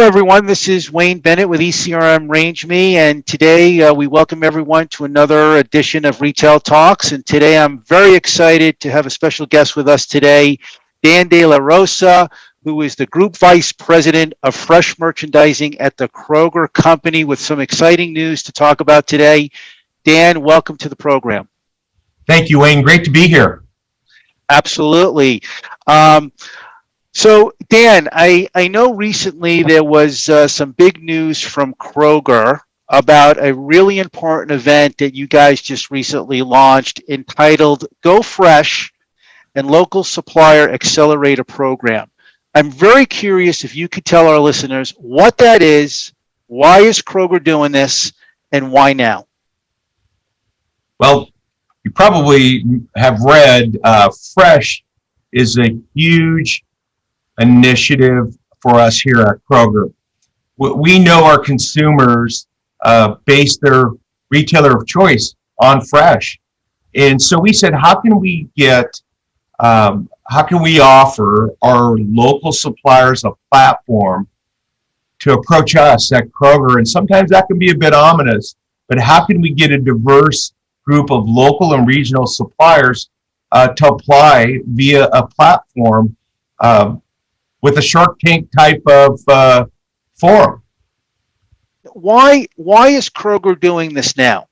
everyone. This is Wayne Bennett with ECRM Range Me, and today we welcome everyone to another edition of Retail Talks. And today I'm very excited to have a special guest with us today, Dan De La Rosa, who is the Group Vice President of Fresh Merchandising at the Kroger Company, with some exciting news to talk about today. Dan, welcome to the program. Thank you, Wayne. Great to be here. Absolutely. So, Dan, I know recently there was some big news from Kroger about a really important event that you guys just recently launched entitled Go Fresh and Local Supplier Accelerator Program. I'm very curious if you could tell our listeners what that is, why is Kroger doing this, and why now? Well, you probably have read Fresh is a huge initiative for us here at Kroger. We know our consumers base their retailer of choice on fresh. And so we said, how can we offer our local suppliers a platform to approach us at Kroger? And sometimes that can be a bit ominous, but how can we get a diverse group of local and regional suppliers to apply via a platform with a Shark Tank type of forum? Why is Kroger doing this now?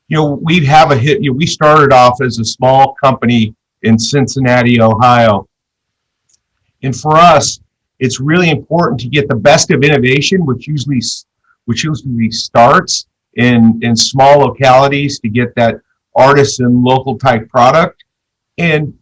We have a hit. We started off as a small company in Cincinnati, Ohio, and for us, it's really important to get the best of innovation, which usually starts in small localities, to get that artisan local type product. And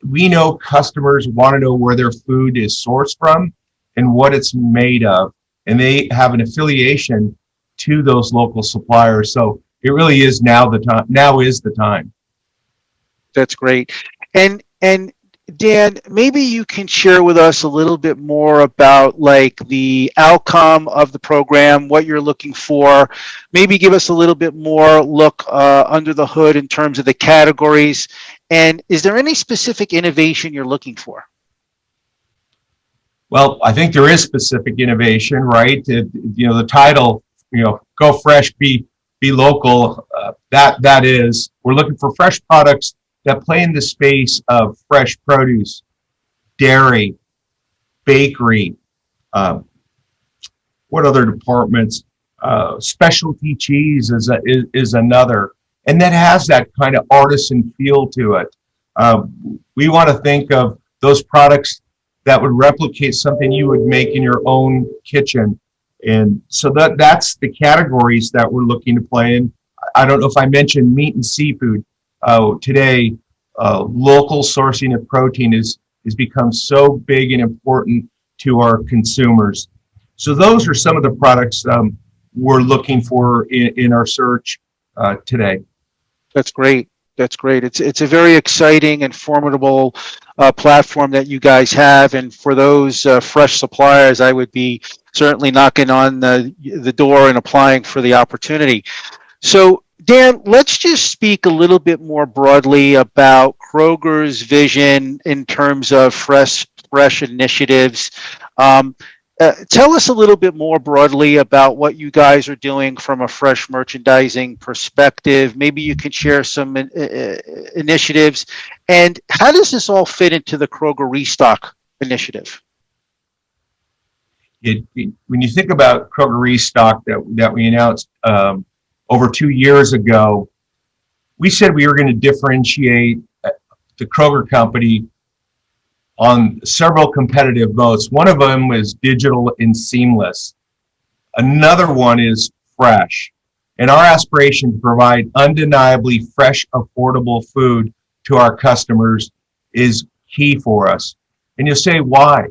we know customers want to know where their food is sourced from and what it's made of, and they have an affiliation to those local suppliers. So it really is now the time. Now is the time. That's great. And Dan, maybe you can share with us a little bit more about like the outcome of the program, what you're looking for. Maybe give us a little bit more look under the hood in terms of the categories. And is there any specific innovation you're looking for? Well, I think there is specific innovation, right? The title, Go Fresh, Be Local. That is, we're looking for fresh products that play in the space of fresh produce, dairy, bakery. What other departments? Specialty cheese is another. And that has that kind of artisan feel to it. We want to think of those products that would replicate something you would make in your own kitchen. And so that's the categories that we're looking to play in. I don't know if I mentioned meat and seafood. Today, local sourcing of protein has become so big and important to our consumers. So those are some of the products we're looking for in our search today. That's great. That's great. It's a very exciting and formidable platform that you guys have. And for those fresh suppliers, I would be certainly knocking on the door and applying for the opportunity. So, Dan, let's just speak a little bit more broadly about Kroger's vision in terms of fresh initiatives. Tell us a little bit more broadly about what you guys are doing from a fresh merchandising perspective. Maybe you can share some initiatives. And how does this all fit into the Kroger Restock initiative? When you think about Kroger Restock that we announced over 2 years ago, we said we were going to differentiate the Kroger Company on several competitive modes. One of them is digital and seamless. Another one is fresh. And our aspiration to provide undeniably fresh, affordable food to our customers is key for us. And you'll say, why?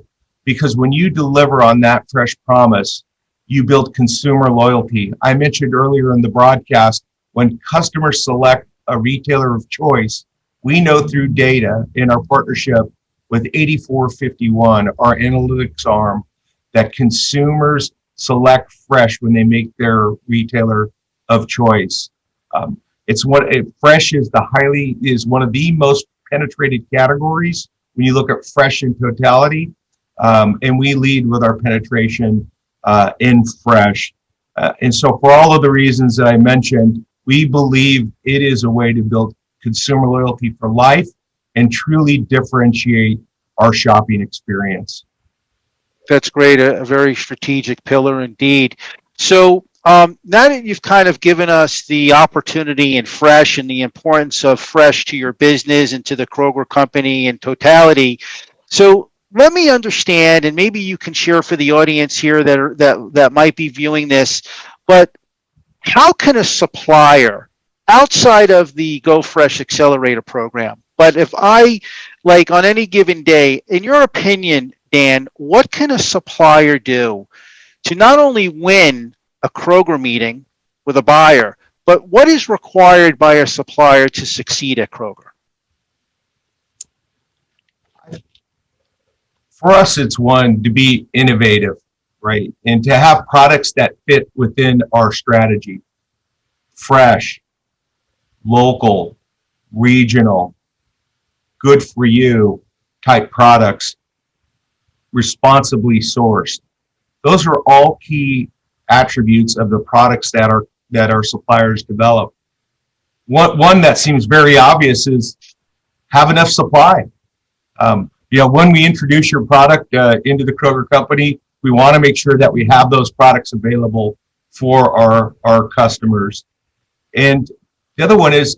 Because when you deliver on that fresh promise, you build consumer loyalty. I mentioned earlier in the broadcast, when customers select a retailer of choice, we know through data in our partnership with 8451, our analytics arm, that consumers select fresh when they make their retailer of choice. Fresh is one of the most penetrated categories when you look at fresh in totality. and we lead with our penetration in fresh. And so for all of the reasons that I mentioned, we believe it is a way to build consumer loyalty for life and truly differentiate our shopping experience. That's great. A very strategic pillar indeed. So now that you've kind of given us the opportunity in fresh and the importance of fresh to your business and to the Kroger company in totality, so let me understand, and maybe you can share for the audience here that might be viewing this, but how can a supplier outside of the Go Fresh Accelerator program, but if I, like on any given day, in your opinion, Dan, what can a supplier do to not only win a Kroger meeting with a buyer, but what is required by a supplier to succeed at Kroger? For us, it's one, to be innovative, right? And to have products that fit within our strategy. Fresh, local, regional, good for you type products, responsibly sourced. Those are all key attributes of the products that our suppliers develop. One that seems very obvious is have enough supply. When we introduce your product into the Kroger company, we want to make sure that we have those products available for our customers. And the other one is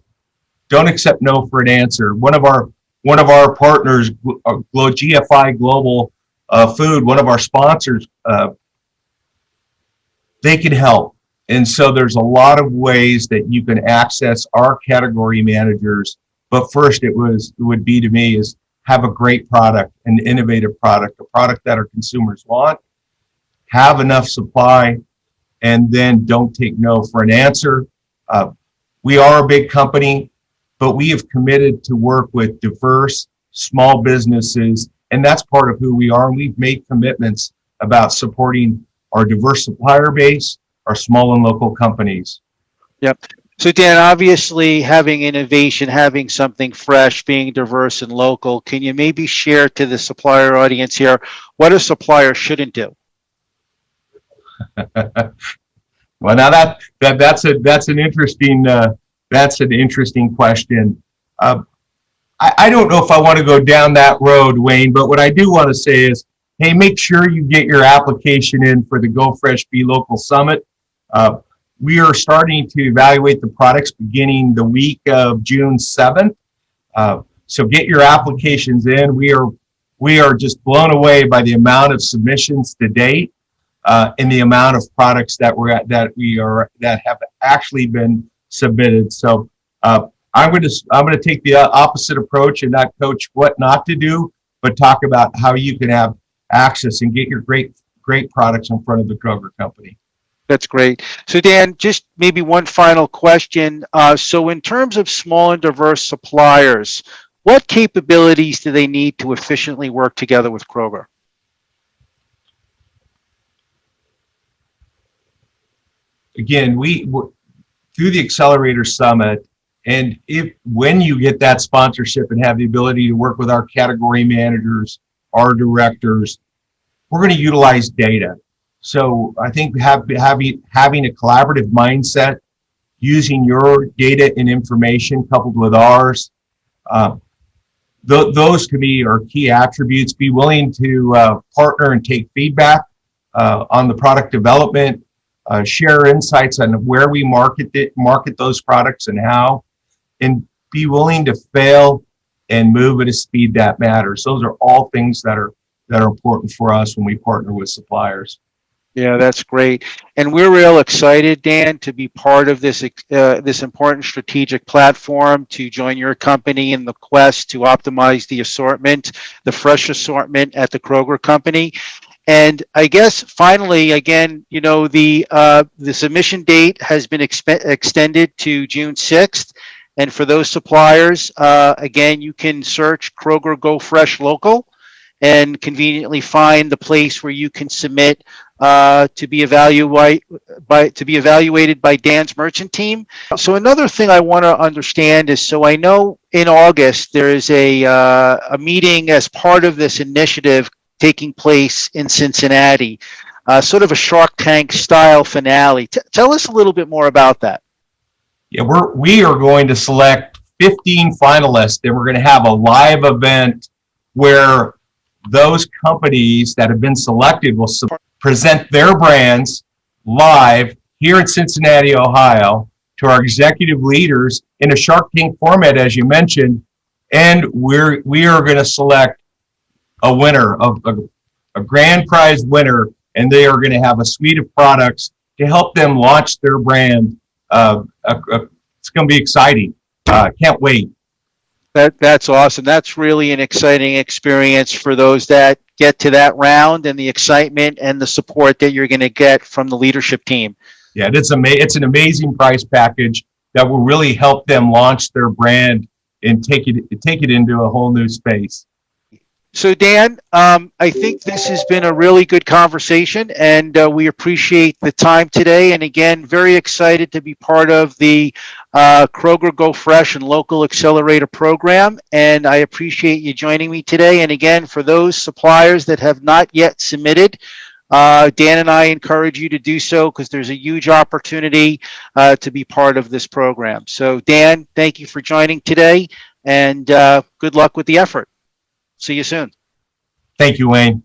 don't accept no for an answer. One of our partners, GFI Global Food, one of our sponsors, they can help. And so there's a lot of ways that you can access our category managers. But first, it would be to me is have a great product, an innovative product, a product that our consumers want, have enough supply, and then don't take no for an answer. We are a big company, but we have committed to work with diverse small businesses, and that's part of who we are. And we've made commitments about supporting our diverse supplier base, our small and local companies. Yep. So Dan, obviously having innovation, having something fresh, being diverse and local, can you maybe share to the supplier audience here what a supplier shouldn't do? Well, now that's an interesting question. I don't know if I want to go down that road, Wayne, but what I do want to say is, hey, make sure you get your application in for the Go Fresh Be Local Summit. We are starting to evaluate the products beginning the week of June 7th. So get your applications in. We are just blown away by the amount of submissions to date and the amount of products that have actually been submitted. So I'm going to take the opposite approach and not coach what not to do, but talk about how you can have access and get your great products in front of the Kroger company. That's great. So Dan, just maybe one final question. So in terms of small and diverse suppliers, what capabilities do they need to efficiently work together with Kroger? Again, we through the Accelerator Summit, and when you get that sponsorship and have the ability to work with our category managers, our directors, we're going to utilize data. So I think having a collaborative mindset, using your data and information coupled with ours, those to me are key attributes. Be willing to partner and take feedback on the product development, share insights on where we market those products and how, and be willing to fail and move at a speed that matters. Those are all things that are important for us when we partner with suppliers. Yeah, that's great. And we're real excited, Dan, to be part of this important strategic platform, to join your company in the quest to optimize the assortment, the fresh assortment at the Kroger company. And I guess finally, again, the submission date has been extended to June 6th. And for those suppliers, again, you can search Kroger Go Fresh Local and conveniently find the place where you can submit to be evaluated by Dan's merchant team. So another thing I want to understand is, so I know in August there is a meeting as part of this initiative taking place in Cincinnati, sort of a Shark Tank style finale. Tell us a little bit more about that. Yeah, we are going to select 15 finalists, and we're going to have a live event where those companies that have been selected will present their brands live here in Cincinnati, Ohio, to our executive leaders in a Shark Tank format, as you mentioned, and we are going to select a winner of a grand prize winner, and they are going to have a suite of products to help them launch their brand. It's going to be exciting. Can't wait. That's awesome. That's really an exciting experience for those that get to that round, and the excitement and the support that you're going to get from the leadership team. Yeah, it's an amazing prize package that will really help them launch their brand and take it into a whole new space. So, Dan, I think this has been a really good conversation, and we appreciate the time today. And again, very excited to be part of the Kroger Go Fresh and Local Accelerator program. And I appreciate you joining me today. And again, for those suppliers that have not yet submitted, Dan and I encourage you to do so, because there's a huge opportunity to be part of this program. So, Dan, thank you for joining today, and good luck with the effort. See you soon. Thank you, Wayne.